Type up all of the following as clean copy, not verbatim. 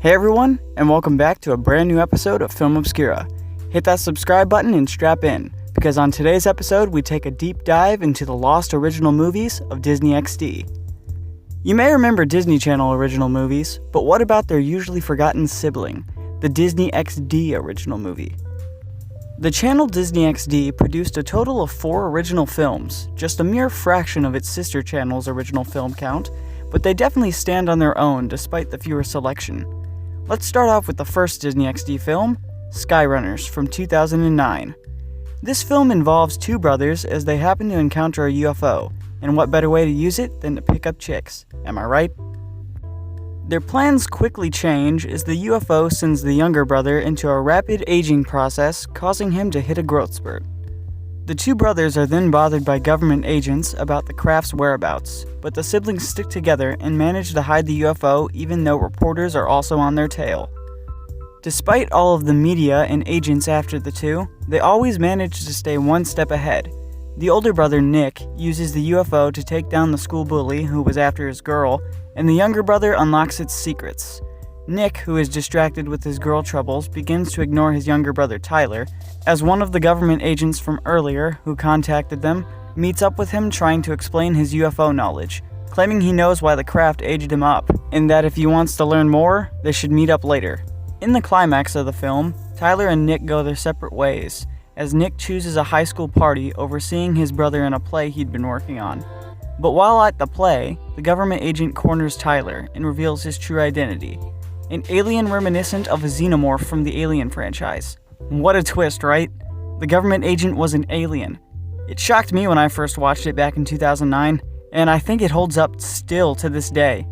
Hey everyone, and welcome back to a brand new episode of Film Obscura. Hit that subscribe button and strap in, because on today's episode we take a deep dive into the lost original movies of Disney XD. You may remember Disney Channel original movies, but what about their usually forgotten sibling, the Disney XD original movie? The channel Disney XD produced a total of 4 original films, just a mere fraction of its sister channel's original film count, but they definitely stand on their own despite the fewer selection. Let's start off with the first Disney XD film, Skyrunners from 2009. This film involves 2 brothers as they happen to encounter a UFO, and what better way to use it than to pick up chicks, am I right? Their plans quickly change as the UFO sends the younger brother into a rapid aging process, causing him to hit a growth spurt. The 2 brothers are then bothered by government agents about the craft's whereabouts, but the siblings stick together and manage to hide the UFO even though reporters are also on their tail. Despite all of the media and agents after the 2, they always manage to stay one step ahead. The older brother, Nick, uses the UFO to take down the school bully who was after his girl, and the younger brother unlocks its secrets. Nick, who is distracted with his girl troubles, begins to ignore his younger brother Tyler, as one of the government agents from earlier, who contacted them, meets up with him trying to explain his UFO knowledge, claiming he knows why the craft aged him up, and that if he wants to learn more, they should meet up later. In the climax of the film, Tyler and Nick go their separate ways, as Nick chooses a high school party over seeing his brother in a play he'd been working on. But while at the play, the government agent corners Tyler and reveals his true identity. An alien reminiscent of a xenomorph from the Alien franchise. What a twist, right? The government agent was an alien. It shocked me when I first watched it back in 2009, and I think it holds up still to this day.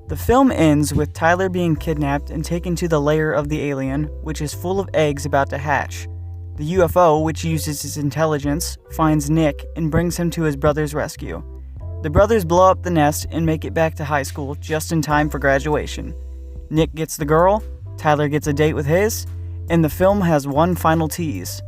The film ends with Tyler being kidnapped and taken to the lair of the alien, which is full of eggs about to hatch. The UFO, which uses its intelligence, finds Nick and brings him to his brother's rescue. The brothers blow up the nest and make it back to high school just in time for graduation. Nick gets the girl, Tyler gets a date with his, and the film has one final tease.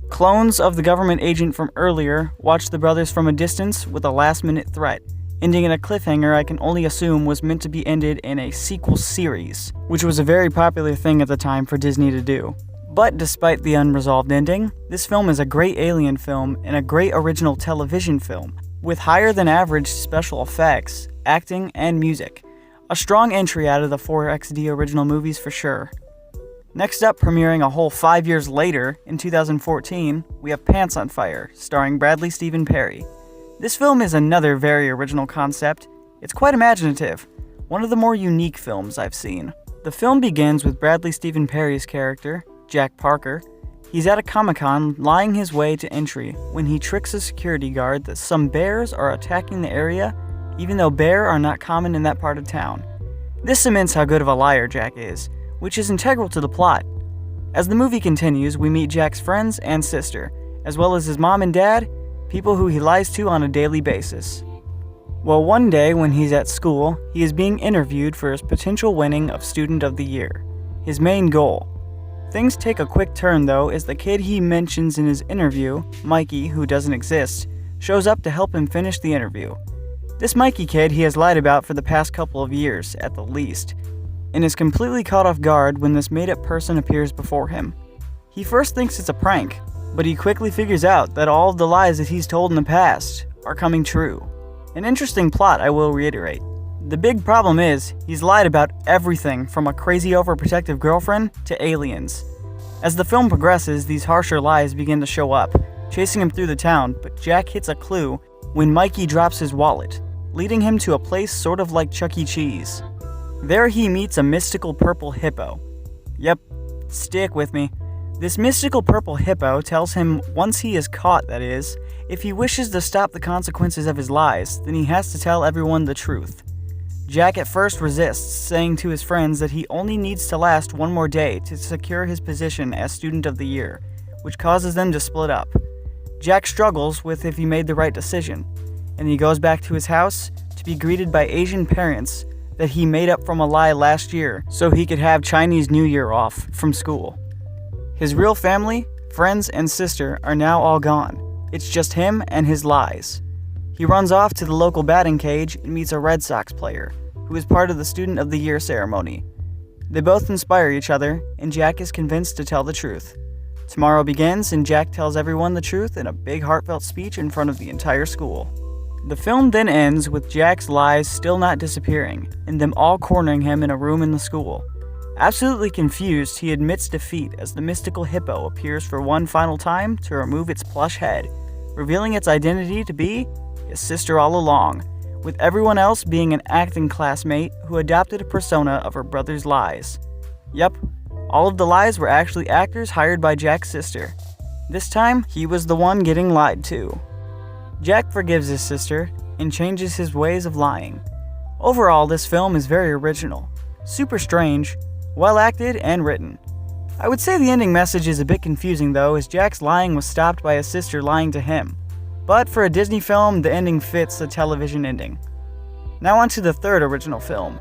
Clones of the government agent from earlier watch the brothers from a distance with a last-minute threat, ending in a cliffhanger I can only assume was meant to be ended in a sequel series, which was a very popular thing at the time for Disney to do. But despite the unresolved ending, this film is a great alien film and a great original television film, with higher than average special effects, acting, and music. A strong entry out of the 4 XD original movies for sure. Next up, premiering a whole 5 years later, in 2014, we have Pants on Fire, starring Bradley Stephen Perry. This film is another very original concept. It's quite imaginative, one of the more unique films I've seen. The film begins with Bradley Stephen Perry's character, Jack Parker. He's at a Comic-Con lying his way to entry when he tricks a security guard that some bears are attacking the area, even though bear are not common in that part of town. This cements how good of a liar Jack is, which is integral to the plot. As the movie continues, we meet Jack's friends and sister, as well as his mom and dad, people who he lies to on a daily basis. Well, one day when he's at school, he is being interviewed for his potential winning of Student of the Year, his main goal. Things take a quick turn though as the kid he mentions in his interview, Mikey, who doesn't exist, shows up to help him finish the interview. This Mikey kid he has lied about for the past couple of years, at the least, and is completely caught off guard when this made-up person appears before him. He first thinks it's a prank, but he quickly figures out that all of the lies that he's told in the past are coming true. An interesting plot, I will reiterate. The big problem is, he's lied about everything from a crazy overprotective girlfriend to aliens. As the film progresses, these harsher lies begin to show up, chasing him through the town, but Jack hits a clue when Mikey drops his wallet, leading him to a place sort of like Chuck E. Cheese. There he meets a mystical purple hippo. Yep, stick with me. This mystical purple hippo tells him once he is caught, that is, if he wishes to stop the consequences of his lies, then he has to tell everyone the truth. Jack at first resists, saying to his friends that he only needs to last one more day to secure his position as Student of the Year, which causes them to split up. Jack struggles with if he made the right decision, and he goes back to his house to be greeted by Asian parents that he made up from a lie last year so he could have Chinese New Year off from school. His real family, friends, and sister are now all gone. It's just him and his lies. He runs off to the local batting cage and meets a Red Sox player, who is part of the Student of the Year ceremony. They both inspire each other, and Jack is convinced to tell the truth. Tomorrow begins, and Jack tells everyone the truth in a big heartfelt speech in front of the entire school. The film then ends with Jack's lies still not disappearing, and them all cornering him in a room in the school. Absolutely confused, he admits defeat as the mystical hippo appears for one final time to remove its plush head, revealing its identity to be his sister all along, with everyone else being an acting classmate who adopted a persona of her brother's lies. Yep, all of the lies were actually actors hired by Jack's sister. This time, he was the one getting lied to. Jack forgives his sister and changes his ways of lying. Overall, this film is very original, super strange, well acted, and written. I would say the ending message is a bit confusing though, as Jack's lying was stopped by his sister lying to him. But for a Disney film, the ending fits the television ending. Now on to the third original film,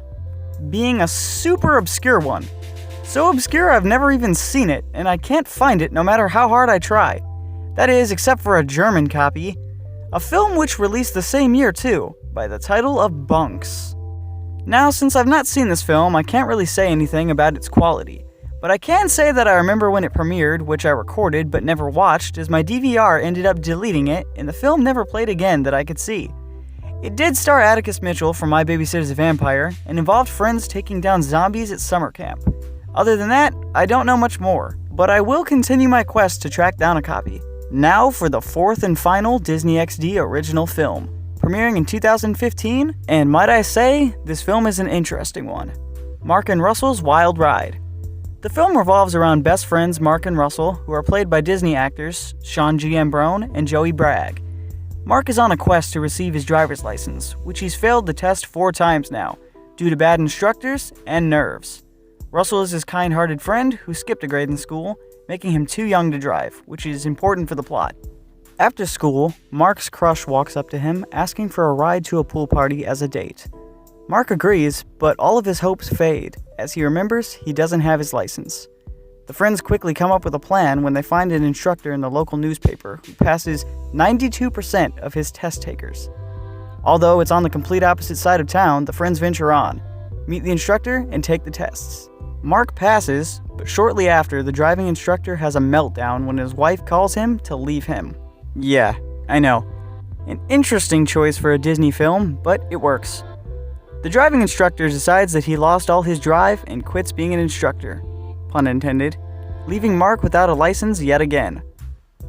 being a super obscure one. So obscure I've never even seen it, and I can't find it no matter how hard I try. That is, except for a German copy. A film which released the same year too, by the title of Bunks. Now, since I've not seen this film, I can't really say anything about its quality, but I can say that I remember when it premiered, which I recorded but never watched, as my DVR ended up deleting it and the film never played again that I could see. It did star Atticus Mitchell from My Babysitter's a Vampire, and involved friends taking down zombies at summer camp. Other than that, I don't know much more, but I will continue my quest to track down a copy. Now for the fourth and final Disney XD original film, premiering in 2015, and might I say, this film is an interesting one. Mark and Russell's Wild Ride. The film revolves around best friends Mark and Russell, who are played by Disney actors Sean G. Ambrone and Joey Bragg. Mark is on a quest to receive his driver's license, which he's failed the test 4 times now, due to bad instructors and nerves. Russell is his kind-hearted friend who skipped a grade in school, making him too young to drive, which is important for the plot. After school, Mark's crush walks up to him, asking for a ride to a pool party as a date. Mark agrees, but all of his hopes fade, as he remembers he doesn't have his license. The friends quickly come up with a plan when they find an instructor in the local newspaper who passes 92% of his test takers. Although it's on the complete opposite side of town, the friends venture on, meet the instructor, and take the tests. Mark passes, but shortly after, the driving instructor has a meltdown when his wife calls him to leave him. Yeah, I know. An interesting choice for a Disney film, but it works. The driving instructor decides that he lost all his drive and quits being an instructor, pun intended, leaving Mark without a license yet again.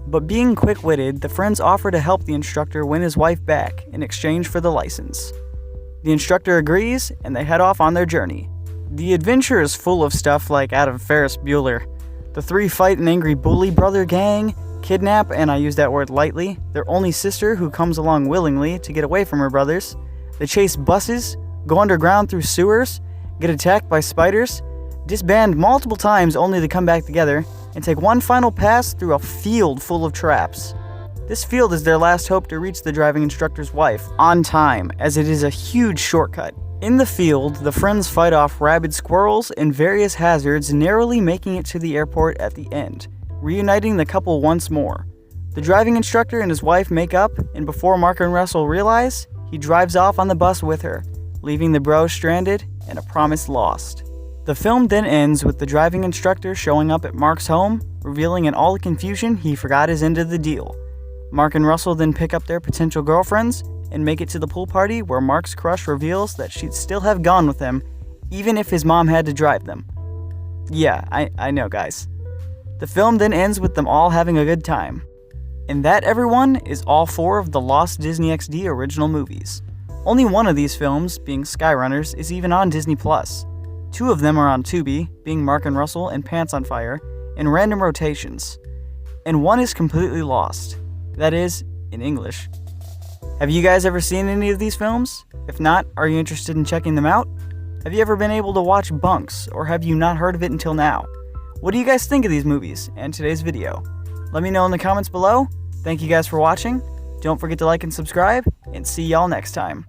But being quick-witted, the friends offer to help the instructor win his wife back in exchange for the license. The instructor agrees, and they head off on their journey. The adventure is full of stuff like out of Ferris Bueller. The 3 fight an angry bully brother gang, kidnap, and I use that word lightly, their only sister who comes along willingly to get away from her brothers. They chase buses, go underground through sewers, get attacked by spiders, disband multiple times only to come back together, and take one final pass through a field full of traps. This field is their last hope to reach the driving instructor's wife on time, as it is a huge shortcut. In the field, the friends fight off rabid squirrels and various hazards, narrowly making it to the airport at the end, reuniting the couple once more. The driving instructor and his wife make up, and before Mark and Russell realize, he drives off on the bus with her, leaving the bros stranded and a promise lost. The film then ends with the driving instructor showing up at Mark's home, revealing in all the confusion he forgot his end of the deal. Mark and Russell then pick up their potential girlfriends and make it to the pool party where Mark's crush reveals that she'd still have gone with him, even if his mom had to drive them. Yeah, I know, guys. The film then ends with them all having a good time. And that, everyone, is all 4 of the Lost Disney XD original movies. Only one of these films, being Skyrunners, is even on Disney+. 2 of them are on Tubi, being Mark and Russell and Pants on Fire, in random rotations. And one is completely lost. That is, in English. Have you guys ever seen any of these films? If not, are you interested in checking them out? Have you ever been able to watch Bunks, or have you not heard of it until now? What do you guys think of these movies and today's video? Let me know in the comments below. Thank you guys for watching. Don't forget to like and subscribe, and see y'all next time.